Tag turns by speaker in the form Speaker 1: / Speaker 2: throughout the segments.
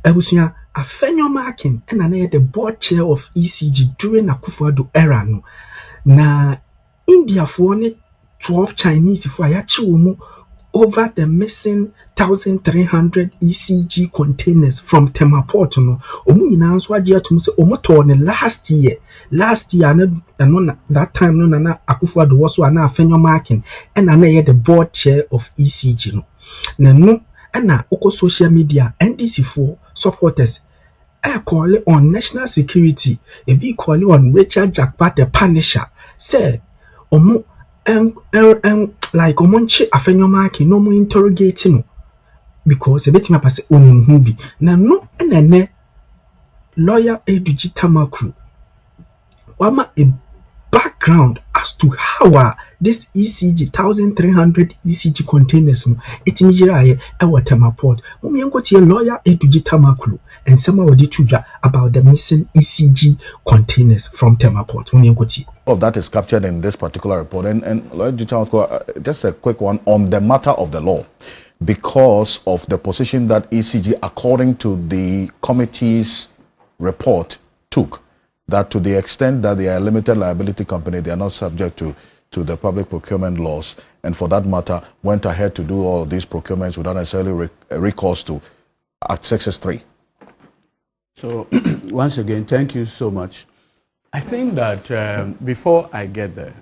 Speaker 1: Ebusuya Afenyo marking and I the board chair of ECG during Akufo-Addo era no. Na India for 12 Chinese for ayachi over the missing 1,300 ECG containers from Tema Port no. Omu nyina nso agye atum se omoto ne last year no that time no na Akufo-Addo was so na Afenyo marking and na the board chair of ECG no. Na no na oko social media NDC for supporters call it on national security e be call it on Richard Jakpa the Punisher say omo like omonche Afenyo marking no mo interrogating because a bit me pass onum bi na no ene lawyer Edudzi Tamakru wama a background as to how this ECG 1,300 ECG containers no etimijira e Tema Port mummy nkoti lawyer Edudzi Tamakru and some of the about the missing ECG containers from Tema Port mummy nkoti
Speaker 2: of that is captured in this particular report and lawyer Edudzi Tamakru just a quick one on the matter of the law because of the position that ECG according to the committee's report took that to the extent that they are a limited liability company, they are not subject to the public procurement laws, and for that matter, went ahead to do all of these procurements without necessarily recourse to Act 663.
Speaker 3: So, once again, thank you so much. I think that before I get there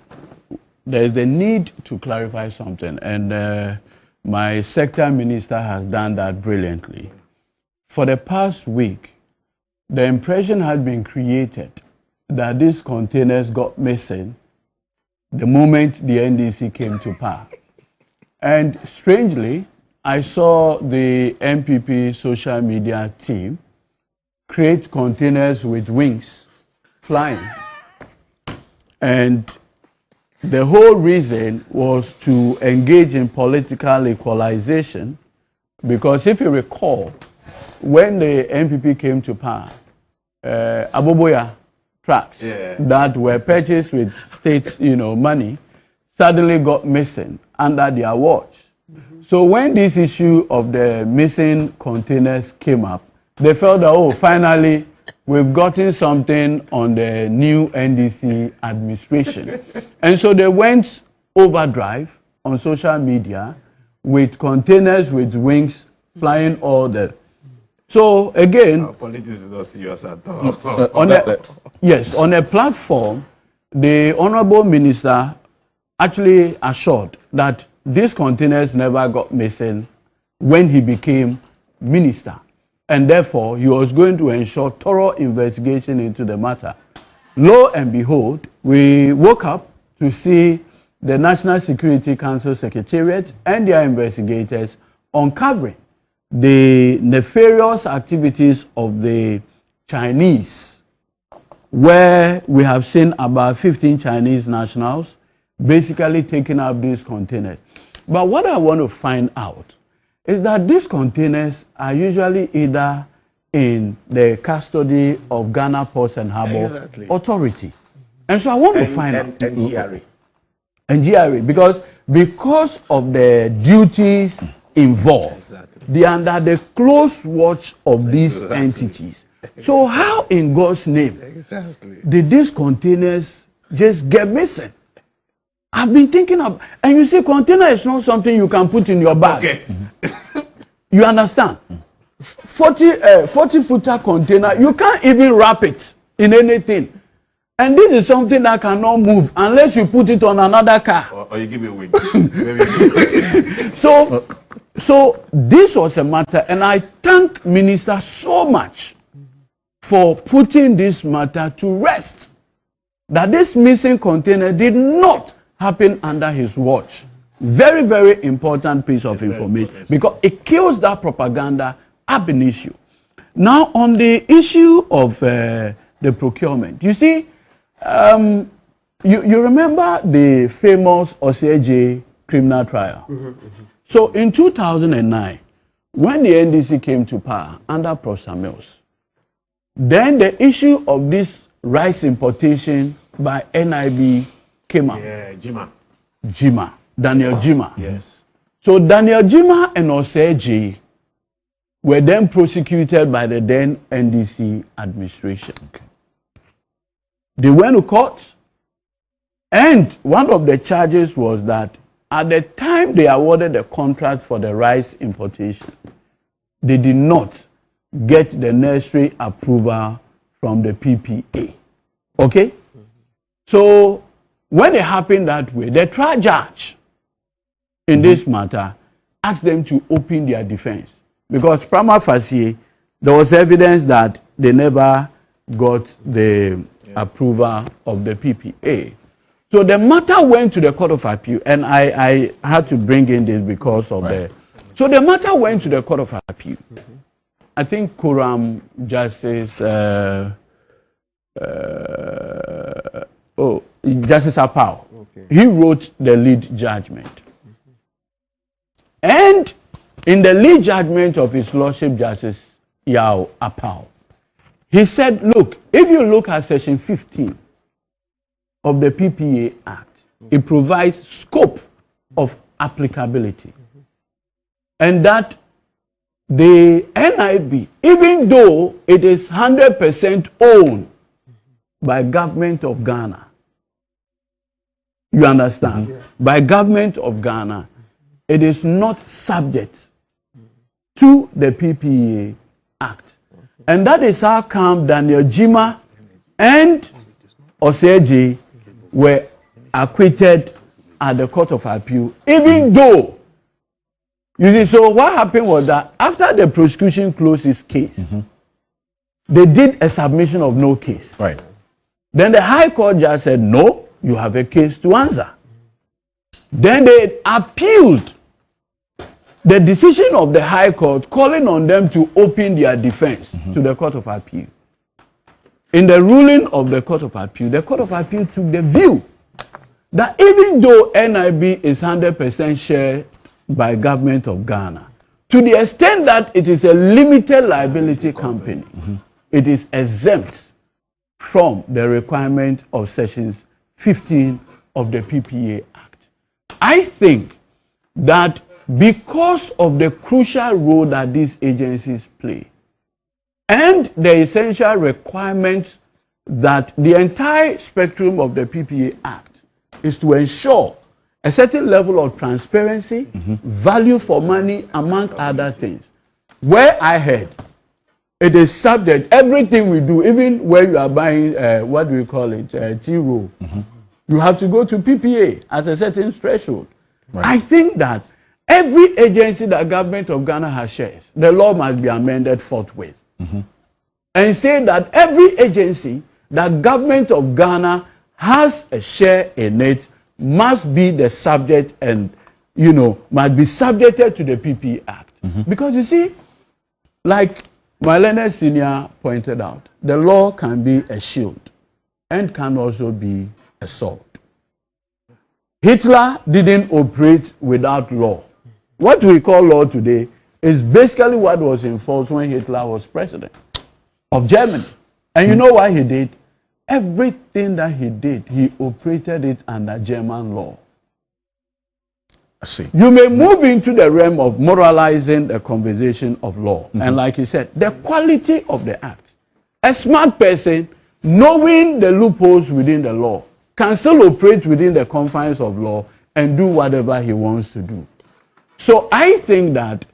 Speaker 3: is the need to clarify something, and my sector minister has done that brilliantly. For the past week, the impression had been created that these containers got missing the moment the NDC came to power. And strangely, I saw the MPP social media team create containers with wings flying. And the whole reason was to engage in political equalization, because if you recall, when the MPP came to power, Aboboya trucks that were purchased with state, money suddenly got missing under their watch. So when this issue of the missing containers came up, they felt that, oh, finally, we've gotten something on the new NDC administration. And so they went overdrive on social media with containers with wings flying all the. So again,
Speaker 4: politics is not serious at all.
Speaker 3: on a platform, the Honorable Minister actually assured that these containers never got missing when he became minister, and therefore he was going to ensure thorough investigation into the matter. Lo and behold, we woke up to see the National Security Council Secretariat and their investigators uncovering the nefarious activities of the Chinese, where we have seen about 15 Chinese nationals basically taking up these containers. But what I want to find out is that these containers are usually either in the custody of Ghana Ports and Harbour Authority. And so I want to find out. And GRA, because of the duties involved, they are under the close watch of these entities. So how in God's name did these containers just get missing? I've been thinking of, and you see, container is not something you can put in your bag. You understand? 40-footer container, you can't even wrap it in anything. And this is something that cannot move unless you put it on another car.
Speaker 4: Or you give it a wing.
Speaker 3: So this was a matter, and I thank Minister so much for putting this matter to rest. That this missing container did not happen under his watch. Very, very important piece of information, because it kills that propaganda ab initio. Now, on the issue of the procurement, you see, you remember the famous Osei criminal trial? So in 2009, when the NDC came to power under Professor Mills, then the issue of this rice importation by NIB came up.
Speaker 4: Yeah,
Speaker 3: Daniel Jima.
Speaker 4: Yes.
Speaker 3: So Daniel Jima and Osei were then prosecuted by the then NDC administration. Okay. They went to court, and one of the charges was that at the time they awarded the contract for the rice importation, they did not get the necessary approval from the PPA. Okay? So when it happened that way, the trial judge in this matter asked them to open their defense, because prima facie there was evidence that they never got the approval of the PPA. So the matter went to the Court of Appeal, and I had to bring in this because of so the matter went to the Court of Appeal. I think Quorum Justice Justice Apau, he wrote the lead judgment. And in the lead judgment of His Lordship Justice Yao Apau, he said, look, if you look at section 15 of the PPA Act, it provides scope of applicability. And that the NIB, even though it is 100% owned by government of Ghana, you understand? By government of Ghana, it is not subject to the PPA Act. And that is how come Daniel Jima and Oseji were acquitted at the Court of Appeal, even though, you see, so what happened was that after the prosecution closed its case, they did a submission of no case.
Speaker 2: Right.
Speaker 3: Then the High Court judge said, no, you have a case to answer. Then they appealed the decision of the High Court, calling on them to open their defense to the Court of Appeal. In the ruling of the Court of Appeal, the Court of Appeal took the view that even though NIB is 100% shared by government of Ghana, to the extent that it is a limited liability company, it is exempt from the requirement of sections 15 of the PPA Act. I think that because of the crucial role that these agencies play and the essential requirements that the entire spectrum of the PPA Act is to ensure a certain level of transparency, value for money, among other things. Where I heard, it is subject, everything we do, even when you are buying, what do we call it, T-roll, you have to go to PPA at a certain threshold. Right. I think that every agency that government of Ghana has shares, the law must be amended forthwith. And say that every agency that government of Ghana has a share in it must be the subject and, you know, must be subjected to the PPA Act. Because you see, like my learned senior pointed out, the law can be a shield and can also be a sword. Hitler didn't operate without law. What we call law today is basically what was in force when Hitler was president of Germany. And you know what he did? Everything that he did, he operated it under German law.
Speaker 2: I see.
Speaker 3: You may move into the realm of moralizing the conversation of law. And like he said, the quality of the act. A smart person, knowing the loopholes within the law, can still operate within the confines of law and do whatever he wants to do. So I think that,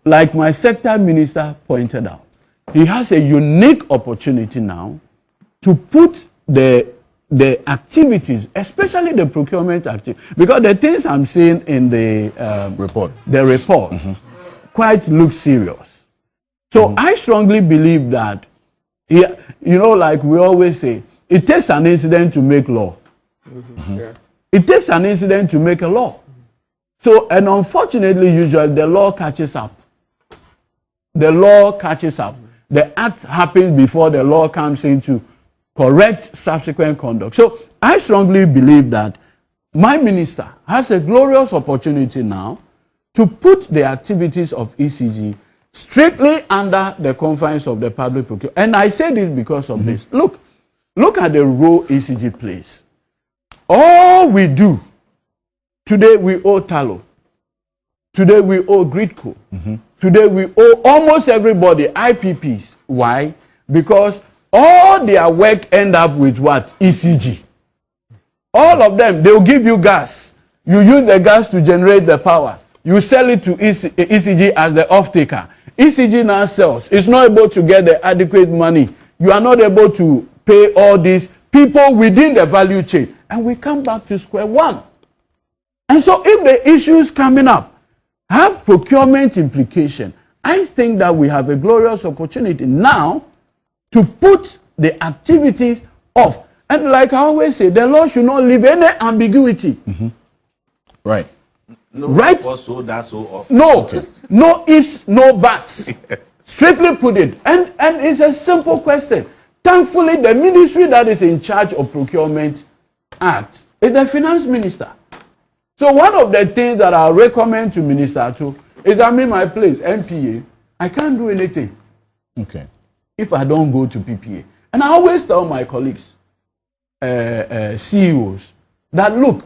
Speaker 3: like my sector minister pointed out, he has a unique opportunity now to put the activities, especially the procurement activity, because the things I'm seeing in the report, quite look serious. So I strongly believe that, you know, like we always say, it takes an incident to make law. It takes an incident to make a law. So, and unfortunately, usually the law catches up. The law catches up. The act happens before the law comes in to correct subsequent conduct. So I strongly believe that my minister has a glorious opportunity now to put the activities of ECG strictly under the confines of the public procurement. And I say this because of this. Look at the role ECG plays. All we do, today we owe Tallow. Today we owe Gridco. Today we owe almost everybody IPPs. Why? Because all their work end up with what? ECG. All of them, they will give you gas. You use the gas to generate the power. You sell it to ECG as the off-taker. ECG now sells. It's not able to get the adequate money. You are not able to pay all these people within the value chain. And we come back to square one. And so if the issues coming up have procurement implication, I think that we have a glorious opportunity now to put the activities off. And like I always say, the law should not leave any ambiguity.
Speaker 2: Right.
Speaker 4: No,
Speaker 3: right?
Speaker 4: Also, that's so off.
Speaker 3: No, no ifs, no buts. Strictly put it. And it's a simple question. Thankfully, the ministry that is in charge of Procurement Act is the finance minister. So one of the things that I recommend to Minister to is I'm in my place, MPA. I can't do anything.
Speaker 2: Okay.
Speaker 3: If I don't go to PPA. And I always tell my colleagues, CEOs, that look,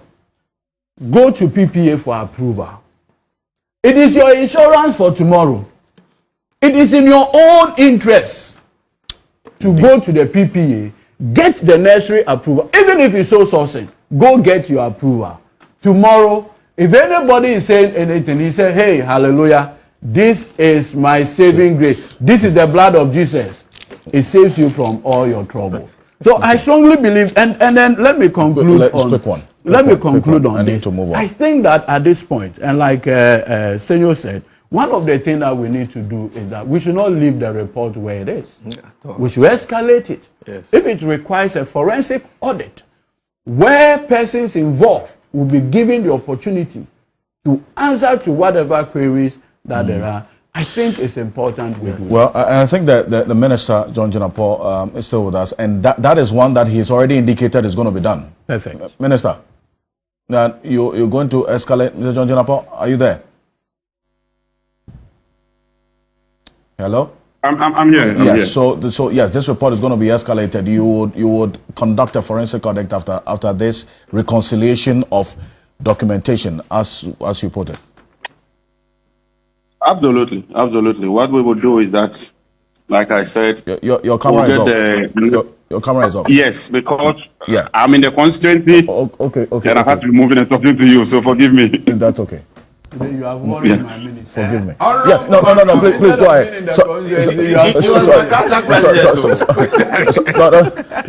Speaker 3: go to PPA for approval. It is your insurance for tomorrow. It is in your own interest to go to the PPA, get the necessary approval. Even if it's so sourcing, go get your approval. Tomorrow, if anybody is saying anything, he say, hey, hallelujah, this is my saving grace. This is the blood of Jesus. It saves you from all your trouble. So I strongly believe, and then let me conclude Let me conclude on this. I think that at this point, and like Senor said, one of the things that we need to do is that we should not leave the report where it is. We should escalate it.
Speaker 4: Yes.
Speaker 3: If it requires a forensic audit, where persons involved will be given the opportunity to answer to whatever queries that there are, I think it's important we do.
Speaker 2: Well, I think that the Minister, John Jinapor, is still with us, and that is one that he's already indicated is going to be done.
Speaker 3: Perfect.
Speaker 2: Minister, that you're going to escalate. Mr. John Jinapor, are you there? Hello?
Speaker 5: I'm here.
Speaker 2: Yes. So yes, this report is going to be escalated. You would conduct a forensic audit after this reconciliation of documentation, as you put it.
Speaker 5: Absolutely. What we will do is that, like I said,
Speaker 2: your camera is off. Your camera is off.
Speaker 5: Yes, because I'm in the constituency.
Speaker 2: Okay.
Speaker 5: And I have to be moving and talking to you, so forgive me.
Speaker 2: That's okay.
Speaker 3: You have worried my minutes.
Speaker 2: Forgive me. Yes, no, please go ahead.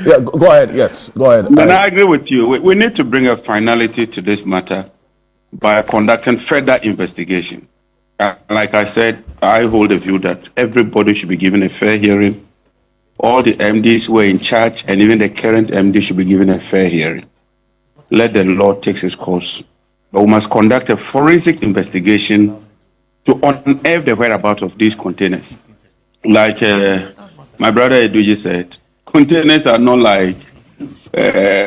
Speaker 2: Yeah, go ahead. Yes, go ahead.
Speaker 5: And I agree with you. We need to bring a finality to this matter by conducting further investigation. Like I said, I hold the view that everybody should be given a fair hearing. All the MDs who are in charge and even the current MD should be given a fair hearing. Let the law take its course. But we must conduct a forensic investigation to unearth the whereabouts of these containers. Like my brother Edudzi said, containers are not like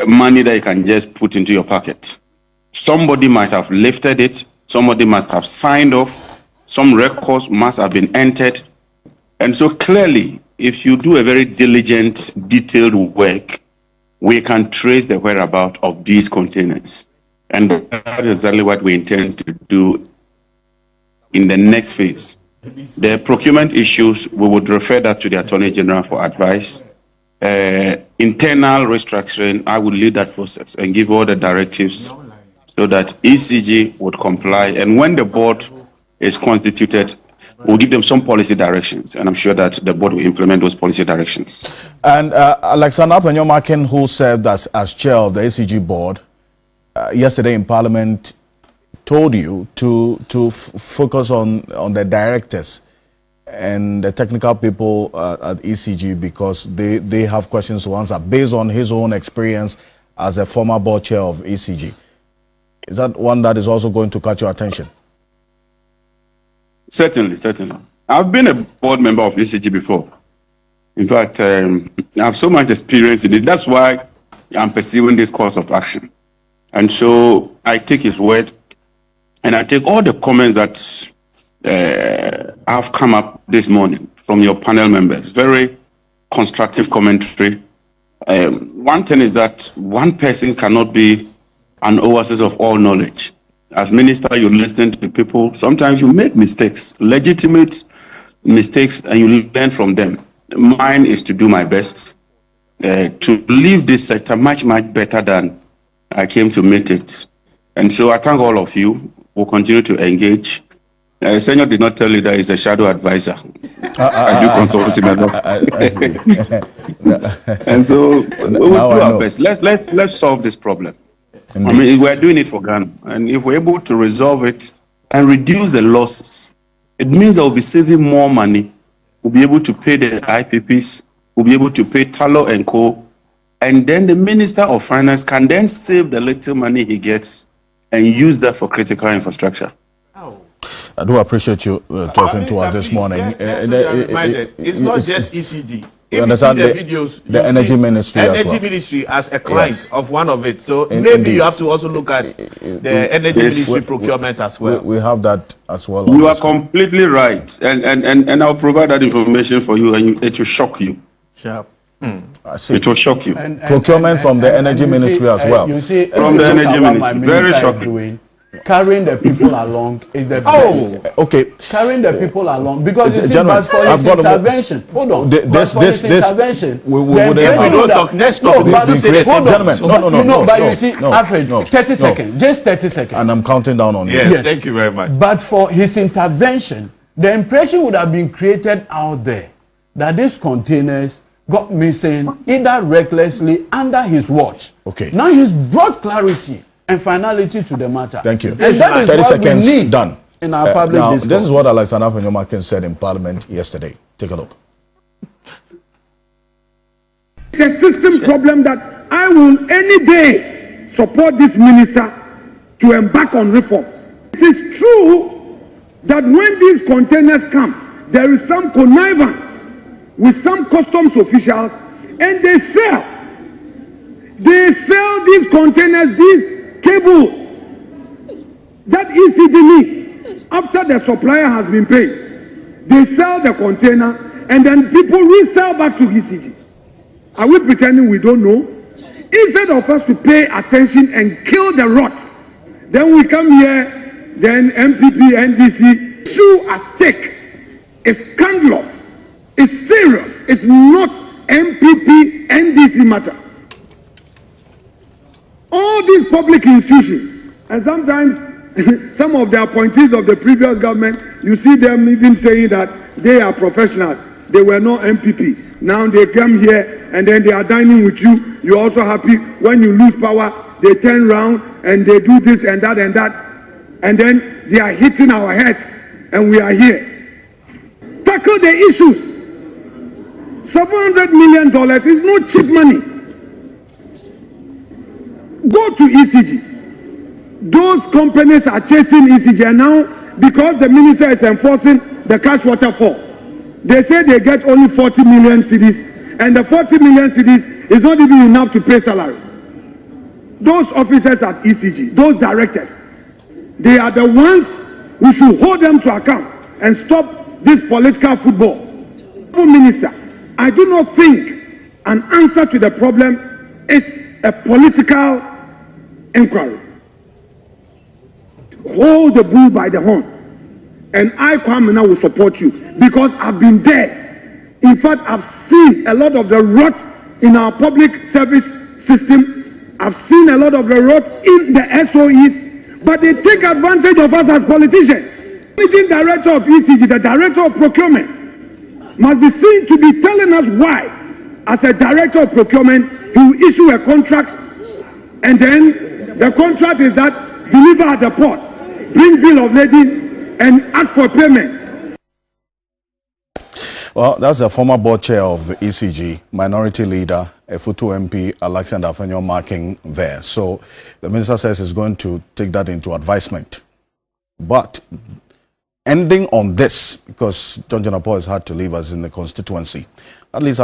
Speaker 5: money that you can just put into your pocket. Somebody might have lifted it. Somebody must have signed off. Some records must have been entered. And so clearly, if you do a very diligent, detailed work, we can trace the whereabouts of these containers. And that is exactly what we intend to do in the next phase. The procurement issues, we would refer that to the Attorney General for advice. Internal restructuring, I would lead that process and give all the directives so that ECG would comply. And when the board is constituted, we'll give them some policy directions, and I'm sure that the board will implement those policy directions. And
Speaker 2: Alexander Afenyo, who served as chair of the ECG board, yesterday in Parliament, told you to focus on the directors and the technical people at ECG because they have questions to answer based on his own experience as a former board chair of ECG. Is that one that is also going to catch your attention?
Speaker 5: Certainly. I've been a board member of ECG before. In fact, I have so much experience in it. That's why I'm pursuing this course of action. And so I take his word, and I take all the comments that have come up this morning from your panel members. Very constructive commentary. One thing is that one person cannot be an oasis of all knowledge. As minister, you listen to people. Sometimes you make mistakes, legitimate mistakes, and you learn from them. Mine is to do my best to leave this sector much better than I came to meet it. And so I thank all of you. We'll continue to engage. Afenyo did not tell you that he's a shadow advisor. I do consulting a lot. And so we'll do our best. Let's solve this problem. Indeed. I mean, we're doing it for Ghana. And if we're able to resolve it and reduce the losses, it means that we'll be saving more money. We'll be able to pay the IPPs. We'll be able to pay Talo and Co. And then the Minister of Finance can then save the little money he gets and use that for critical infrastructure.
Speaker 2: I do appreciate you talking to us this morning.
Speaker 4: It's not just ECG.
Speaker 2: You understand
Speaker 4: the videos,
Speaker 2: the energy ministry as well.
Speaker 4: Energy ministry as a client of one of it. So maybe you have to also look at the energy ministry procurement as well.
Speaker 2: We have that as well.
Speaker 5: You are completely right, and I'll provide that information for you, and it will shock you.
Speaker 4: Sure.
Speaker 2: I see.
Speaker 5: It will shock you.
Speaker 2: Procurement from the energy ministry as well.
Speaker 3: You see,
Speaker 5: from the energy ministry, very shocking.
Speaker 3: Carrying the people along is the best.
Speaker 2: Okay.
Speaker 3: Carrying the people along because you see,
Speaker 2: gentlemen,
Speaker 3: but for his intervention, hold on.
Speaker 2: This
Speaker 3: intervention,
Speaker 2: we don't
Speaker 4: talk. Let's talk.
Speaker 2: Gentlemen, no.
Speaker 3: But you see, Alfred, 30 seconds, just 30 seconds.
Speaker 2: And I'm counting down on you.
Speaker 4: Yes, thank you very much.
Speaker 3: But for his intervention, the impression would have been created out there that these containers got missing either recklessly under his watch.
Speaker 2: Okay.
Speaker 3: Now he's brought clarity and finality to the matter.
Speaker 2: Thank you.
Speaker 3: And that is
Speaker 2: 30
Speaker 3: what
Speaker 2: seconds
Speaker 3: we need
Speaker 2: done.
Speaker 3: In our public
Speaker 2: now,
Speaker 3: discourse.
Speaker 2: this is what Alexander Afenyo said in Parliament yesterday. Take a look.
Speaker 6: It's a system problem that I will any day support this minister to embark on reforms. It is true that when these containers come, there is some connivance with some customs officials, and they sell these containers, these cables that ECG needs after the supplier has been paid. They sell the container and then people resell back to ECG. Are we pretending we don't know? Instead of us to pay attention and kill the rots, then we come here, then MPP, NDC, issue at stake. It's scandalous. It's serious. It's not MPP, NDC matter. All these public institutions, and sometimes some of the appointees of the previous government, you see them even saying that they are professionals. They were not MPP. Now they come here and then they are dining with you. You're also happy. When you lose power, they turn around and they do this and that and that. And then they are hitting our heads and we are here. Tackle the issues. $700 million is no cheap money. Go to ECG. Those companies are chasing ECG now because the minister is enforcing the cash waterfall. They say they get only 40 million cedis, and the 40 million cedis is not even enough to pay salary. Those officers at ECG, those directors, they are the ones who should hold them to account and stop this political football. Minister, I do not think an answer to the problem is a political inquiry. Hold the bull by the horn. And I, Kwame, will support you because I've been there. In fact, I've seen a lot of the rot in our public service system. I've seen a lot of the rot in the SOEs, but they take advantage of us as politicians. The managing director of ECG, the director of procurement, must be seen to be telling us why, as a director of procurement, he will issue a contract, and then the contract is that deliver at the port, bring bill of lading, and ask for payment.
Speaker 2: Well, that's the former board chair of the ECG, minority leader, Efutu MP, Alexander Afenyo marking there. So the minister says he's going to take that into advisement. But ending on this, because John Jonapo has had to leave us in the constituency, at least